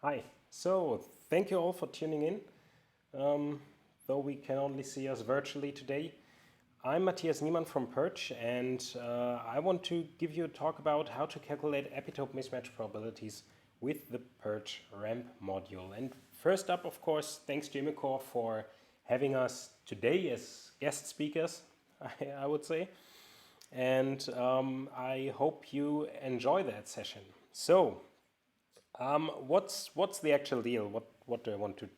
Hi. So, thank you all for tuning in. Though we can only see us virtually today, I'm Matthias Niemann from PIRCHE, and I want to give you a talk about how to calculate epitope mismatch probabilities with the PIRCHE RAMP module. And first up, of course, thanks to Immucor for having us today as guest speakers, I would say. And I hope you enjoy that session. So, what's the actual deal? What do I want to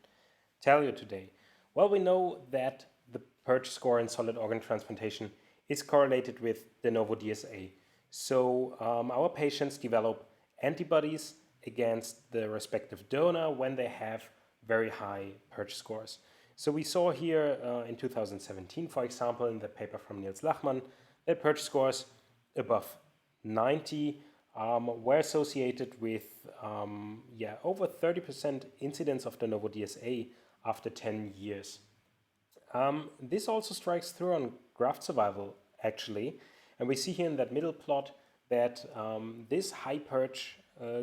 tell you today? Well, we know that the PIRCHE score in solid organ transplantation is correlated with de novo DSA. So our patients develop antibodies against the respective donor when they have very high PIRCHE scores. So we saw here in 2017, for example, in the paper from Niels Lachmann, that PIRCHE scores above 90 were associated with over 30% incidence of de novo DSA after 10 years. This also strikes through on graft survival, actually. And we see here in that middle plot that this high PIRCHE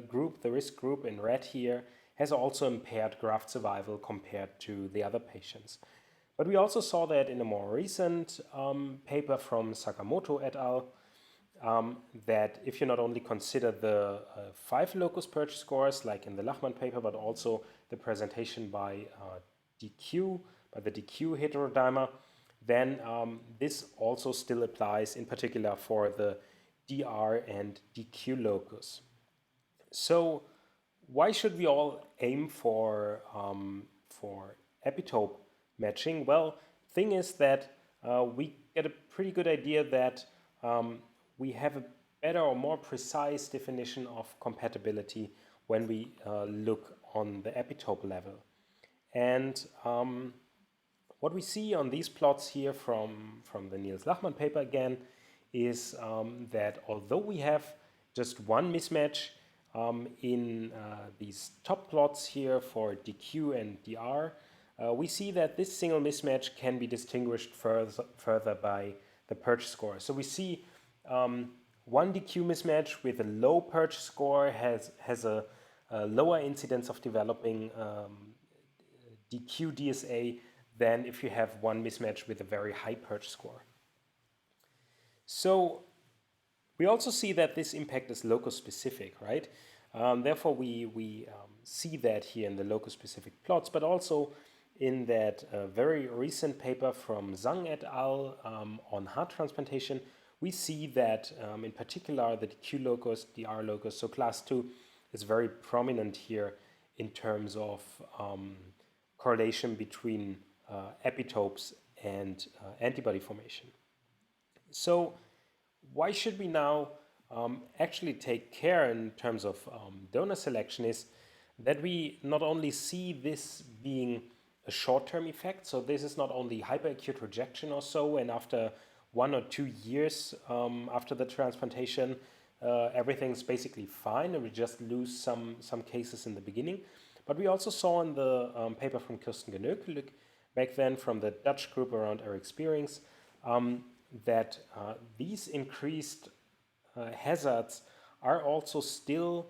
group, the risk group in red here, has also impaired graft survival compared to the other patients. But we also saw that in a more recent paper from Sakamoto et al., that if you not only consider the 5 locus PIRCHE scores, like in the Lachmann paper, but also the presentation by the DQ heterodimer, then this also still applies in particular for the DR and DQ locus. So why should we all aim for epitope matching? Well, thing is that we get a pretty good idea that we have a better or more precise definition of compatibility when we look on the epitope level. And what we see on these plots here from the Niels Lachmann paper again is that although we have just one mismatch in these top plots here for DQ and DR, we see that this single mismatch can be distinguished further by the PIRCHE score. So we see one DQ mismatch with a low PIRCHE score has a lower incidence of developing DQ DSA than if you have one mismatch with a very high PIRCHE score. So we also see that this impact is locus-specific, right? Therefore, we see that here in the locus-specific plots, but also in that very recent paper from Zhang et al. On heart transplantation, we see that in particular the DQ locus, DR locus, so class 2 is very prominent here in terms of correlation between epitopes and antibody formation. So why should we now actually take care in terms of donor selection is that we not only see this being a short-term effect, so this is not only hyperacute rejection or so, and after 1 or 2 years after the transplantation, everything's basically fine, and we just lose some cases in the beginning. But we also saw in the paper from Kirsten Genökelig back then from the Dutch group around Eric Spearings that these increased hazards are also still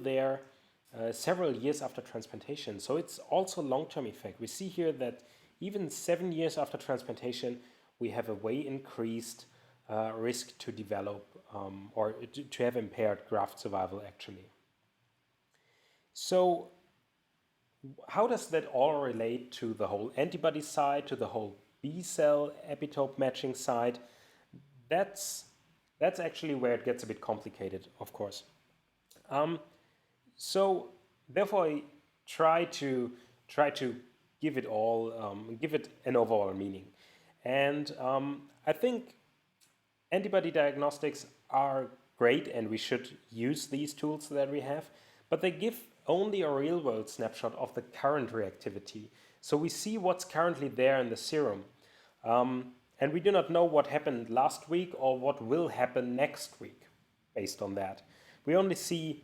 there several years after transplantation. So it's also a long-term effect. We see here that even 7 years after transplantation, we have a way increased risk to develop or to have impaired graft survival actually. So how does that all relate to the whole antibody side, to the whole B-cell epitope matching side? That's actually where it gets a bit complicated, of course. So therefore, I try to give it all, give it an overall meaning. And I think antibody diagnostics are great, and we should use these tools that we have, but they give only a real-world snapshot of the current reactivity. So we see what's currently there in the serum. And we do not know what happened last week or what will happen next week based on that. We only see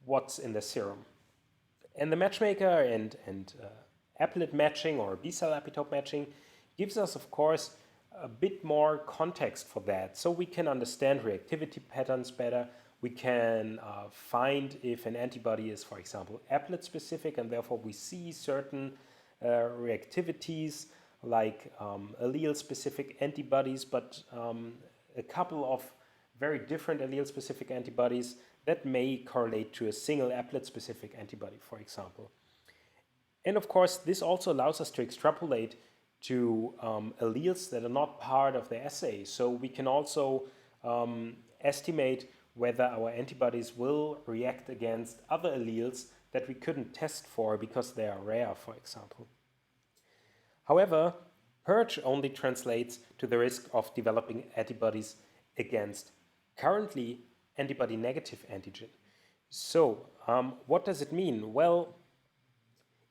what's in the serum. And the matchmaker and applet matching or B-cell epitope matching gives us, of course, a bit more context for that. So we can understand reactivity patterns better. We can find if an antibody is, for example, applet specific, and therefore we see certain reactivities like allele specific antibodies, but a couple of very different allele specific antibodies that may correlate to a single applet specific antibody, for example. And of course, this also allows us to extrapolate to alleles that are not part of the assay. So we can also estimate whether our antibodies will react against other alleles that we couldn't test for because they are rare, for example. However, PIRCHE only translates to the risk of developing antibodies against currently antibody-negative antigen. So, what does it mean? Well,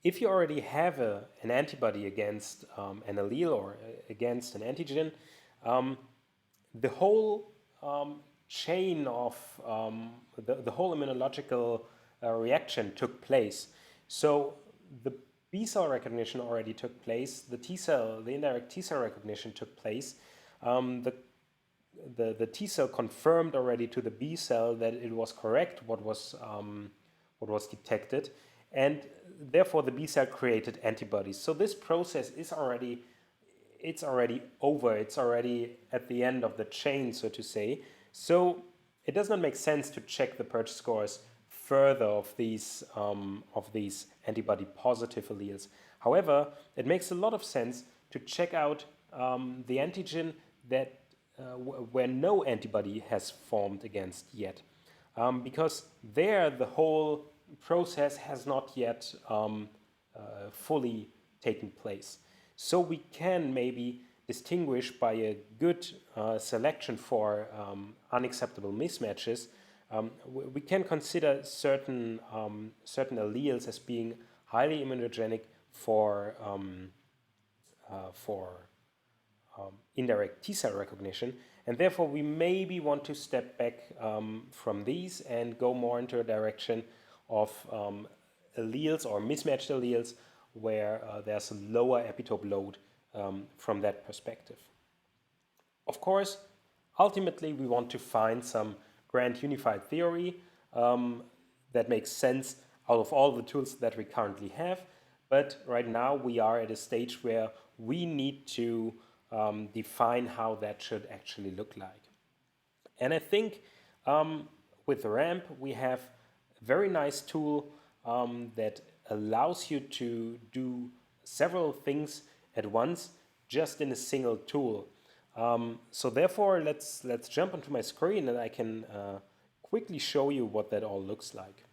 if you already have an antibody against an allele or against an antigen, the whole chain of the whole immunological reaction took place. So the B cell recognition already took place. The indirect T cell recognition took place. The T cell confirmed already to the B cell that it was correct what was detected, and therefore the B cell created antibodies. So this process is already over. It's already at the end of the chain, so to say. So it does not make sense to check the PIRCHE scores further of these antibody positive alleles. However, it makes a lot of sense to check out the antigen that where no antibody has formed against yet, because there the whole process has not yet fully taken place. So we can maybe distinguish by a good selection for unacceptable mismatches. We can consider certain alleles as being highly immunogenic for indirect T cell recognition, and therefore we maybe want to step back from these and go more into a direction of alleles or mismatched alleles where there's a lower epitope load from that perspective. Of course, ultimately we want to find some grand unified theory that makes sense out of all the tools that we currently have, but right now we are at a stage where we need to define how that should actually look like. And I think with RAMP we have a very nice tool that allows you to do several things at once just in a single tool. So therefore let's jump onto my screen and I can quickly show you what that all looks like.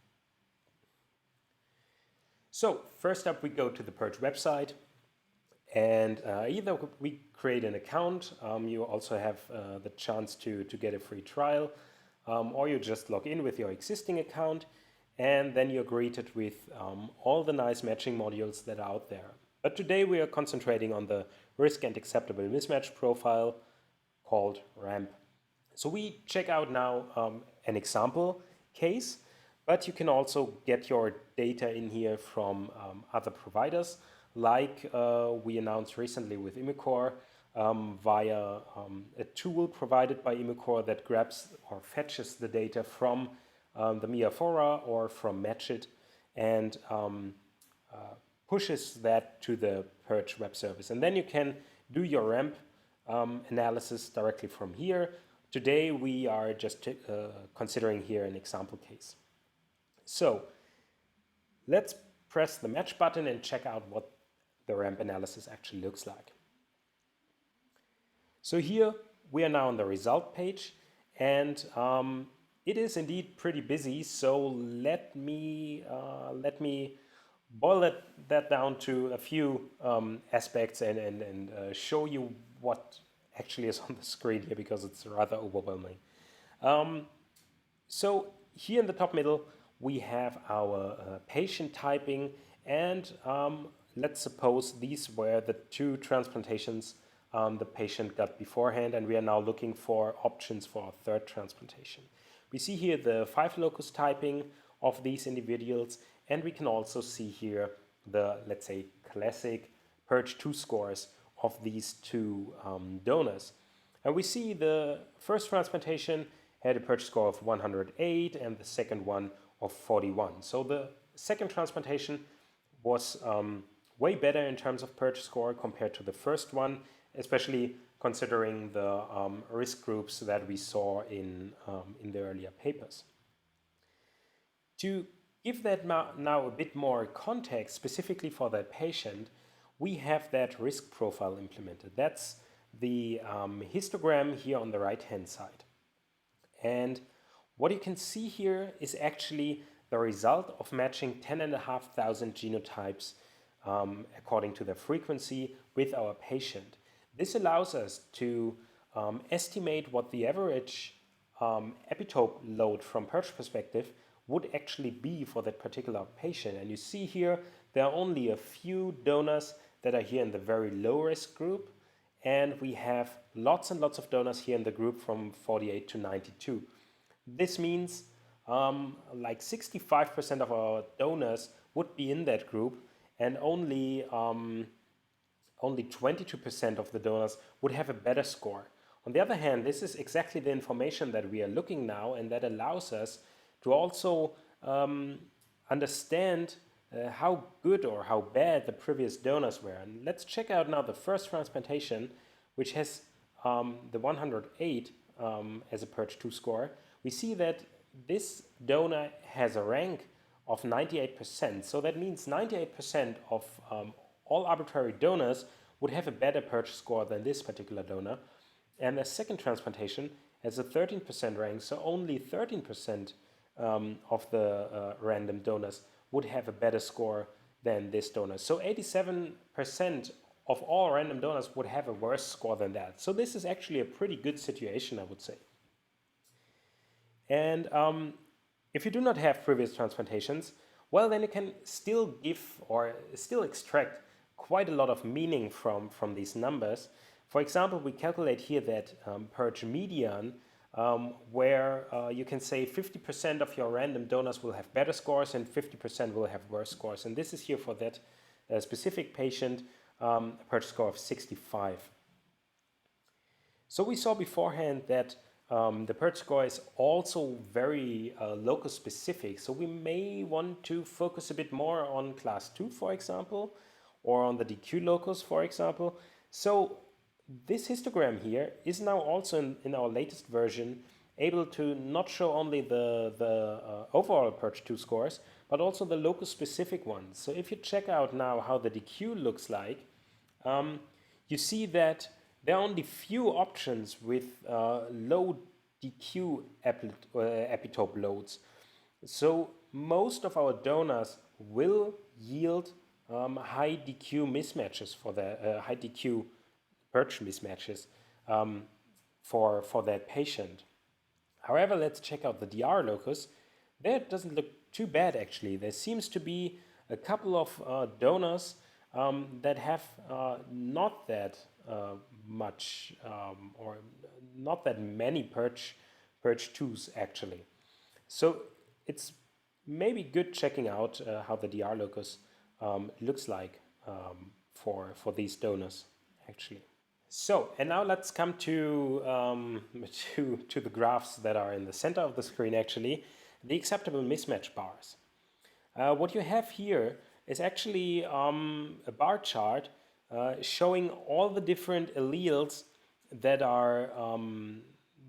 So first up we go to the PIRCHE website, and either we create an account, you also have the chance to get a free trial, or you just log in with your existing account, and then you're greeted with all the nice matching modules that are out there. But today we are concentrating on the risk and acceptable mismatch profile called RAMP. So we check out now an example case, but you can also get your data in here from other providers, like we announced recently with Immucor via a tool provided by Immucor that grabs or fetches the data from the MIA-Fora or from Matchit and pushes that to the PIRCHE web service. And then you can do your RAMP analysis directly from here. Today we are just considering here an example case. So let's press the match button and check out what the RAMP analysis actually looks like. So here we are now on the result page, and it is indeed pretty busy. So let me boil that down to a few aspects and show you what actually is on the screen here, because it's rather overwhelming. So here in the top middle we have our patient typing, and let's suppose these were the 2 transplantations the patient got beforehand, and we are now looking for options for a 3rd transplantation. We see here the 5 locus typing of these individuals, and we can also see here the, let's say, classic PIRCHE 2 scores of these 2 donors. And we see the first transplantation had a PIRCHE score of 108 and the second one of 41. So the second transplantation was way better in terms of PIRCHE score compared to the first one, especially considering the risk groups that we saw in the earlier papers. To give that now a bit more context specifically for that patient, we have that risk profile implemented. That's the histogram here on the right hand side. And what you can see here is actually the result of matching 10,500 genotypes according to their frequency with our patient. This allows us to estimate what the average epitope load from PIRCHE perspective would actually be for that particular patient. And you see here, there are only a few donors that are here in the very low risk group. And we have lots and lots of donors here in the group from 48 to 92. This means like 65% of our donors would be in that group, and only 22% of the donors would have a better score. On the other hand, this is exactly the information that we are looking now, and that allows us to also understand how good or how bad the previous donors were. And let's check out now the first transplantation, which has the 108 as a PIRCHE 2 score. We see that this donor has a rank of 98%. So that means 98% of all arbitrary donors would have a better PIRCHE score than this particular donor. And the second transplantation has a 13% rank, so only 13% of the random donors would have a better score than this donor. So 87% of all random donors would have a worse score than that. So this is actually a pretty good situation, I would say. And if you do not have previous transplantations, well, then you can still give or still extract quite a lot of meaning from these numbers. For example, we calculate here that PIRCHE median, where you can say 50% of your random donors will have better scores and 50% will have worse scores. And this is here for that specific patient, a PIRCHE score of 65. So we saw beforehand that the PIRCHE score is also very locus specific. So we may want to focus a bit more on class 2, for example, or on the DQ locus, for example. So this histogram here is now also in our latest version able to not show only the overall PIRCHE 2 scores, but also the locus specific ones. So if you check out now how the DQ looks like, you see that there are only few options with low DQ epitope loads. So most of our donors will yield high DQ mismatches for the high DQ PIRCHE mismatches for that patient. However, let's check out the DR locus. There it doesn't look too bad actually. There seems to be a couple of donors that have not that much or not that many PIRCHE 2s actually. So it's maybe good checking out how the DR locus looks like for these donors actually. So, and now let's come to the graphs that are in the center of the screen actually, the acceptable mismatch bars. What you have here is actually a bar chart showing all the different alleles that are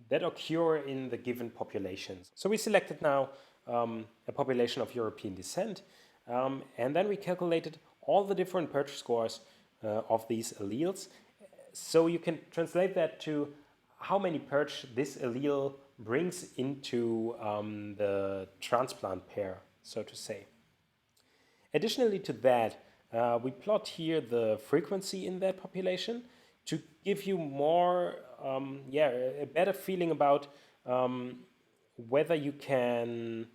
that occur in the given populations. So we selected now a population of European descent, and then we calculated all the different PIRCHE scores of these alleles. So you can translate that to how many PIRCHE this allele brings into the transplant pair, so to say. Additionally to that, we plot here the frequency in that population to give you more, a better feeling about whether you can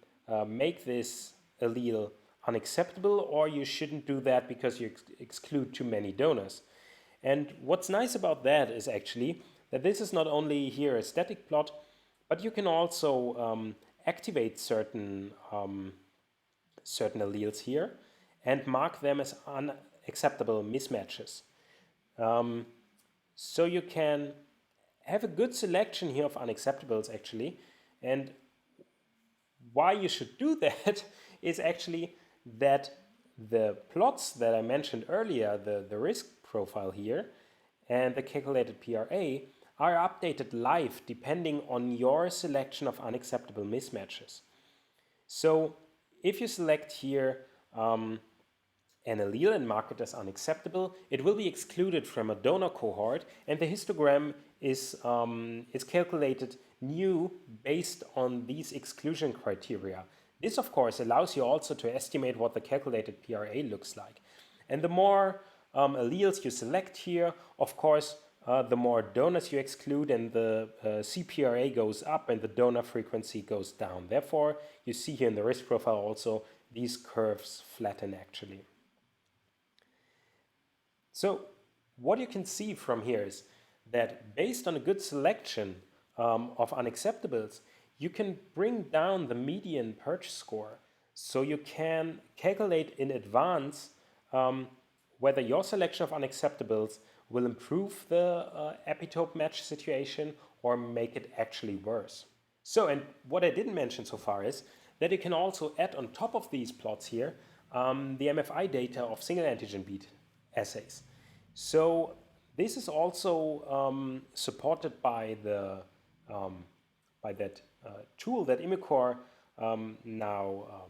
make this allele unacceptable or you shouldn't do that because you exclude too many donors. And what's nice about that is actually that this is not only here a static plot, but you can also activate certain alleles here and mark them as unacceptable mismatches. So you can have a good selection here of unacceptables actually, And why you should do that is actually that the plots that I mentioned earlier, the risk profile here, and the calculated PRA are updated live depending on your selection of unacceptable mismatches. So if you select here an allele and mark it as unacceptable, it will be excluded from a donor cohort, and the histogram is calculated new based on these exclusion criteria. This, of course, allows you also to estimate what the calculated PRA looks like. And the more alleles you select here, of course, the more donors you exclude, and the CPRA goes up and the donor frequency goes down. Therefore, you see here in the risk profile also these curves flatten actually. So what you can see from here is that based on a good selection of unacceptables, you can bring down the median PIRCHE score. So you can calculate in advance whether your selection of unacceptables will improve the epitope match situation or make it actually worse. So, and what I didn't mention so far is that you can also add on top of these plots here the MFI data of single antigen beat assays. So this is also supported by the that tool that Immucor now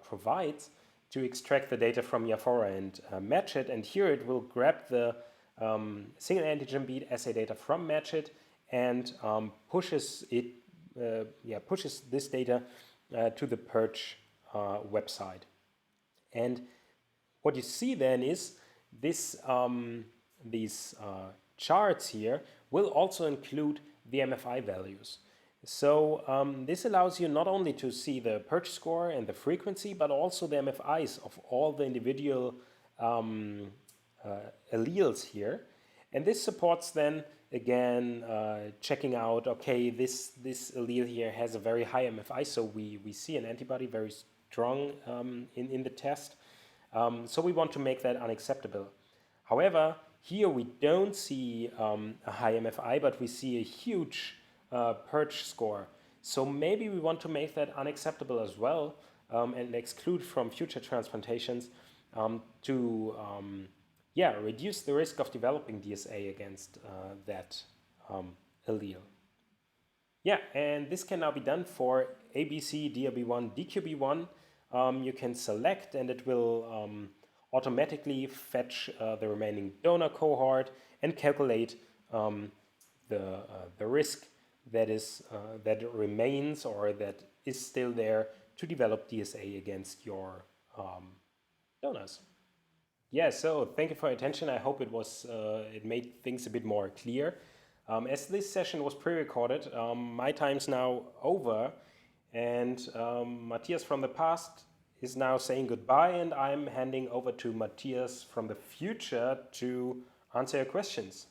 provides to extract the data from Yaphora and match it. And here it will grab the single antigen beat assay data from match it and pushes this data to the PIRCHE website. And what you see then is this these charts here will also include the MFI values. So this allows you not only to see the PIRCHE score and the frequency, but also the MFIs of all the individual alleles here. And this supports then, again, checking out, okay, this allele here has a very high MFI, so we see an antibody very strong in the test. So we want to make that unacceptable. However, here we don't see a high MFI, but we see a huge PIRCHE score. So maybe we want to make that unacceptable as well and exclude from future transplantations to reduce the risk of developing DSA against that allele. Yeah, and this can now be done for ABC, DRB1, DQB1. You can select and it will automatically fetch the remaining donor cohort and calculate the risk that remains or that is still there to develop DSA against your donors. Yeah, so thank you for your attention. I hope it made things a bit more clear. As this session was pre-recorded, my time's now over, and Matthias from the past is now saying goodbye, and I'm handing over to Matthias from the future to answer your questions.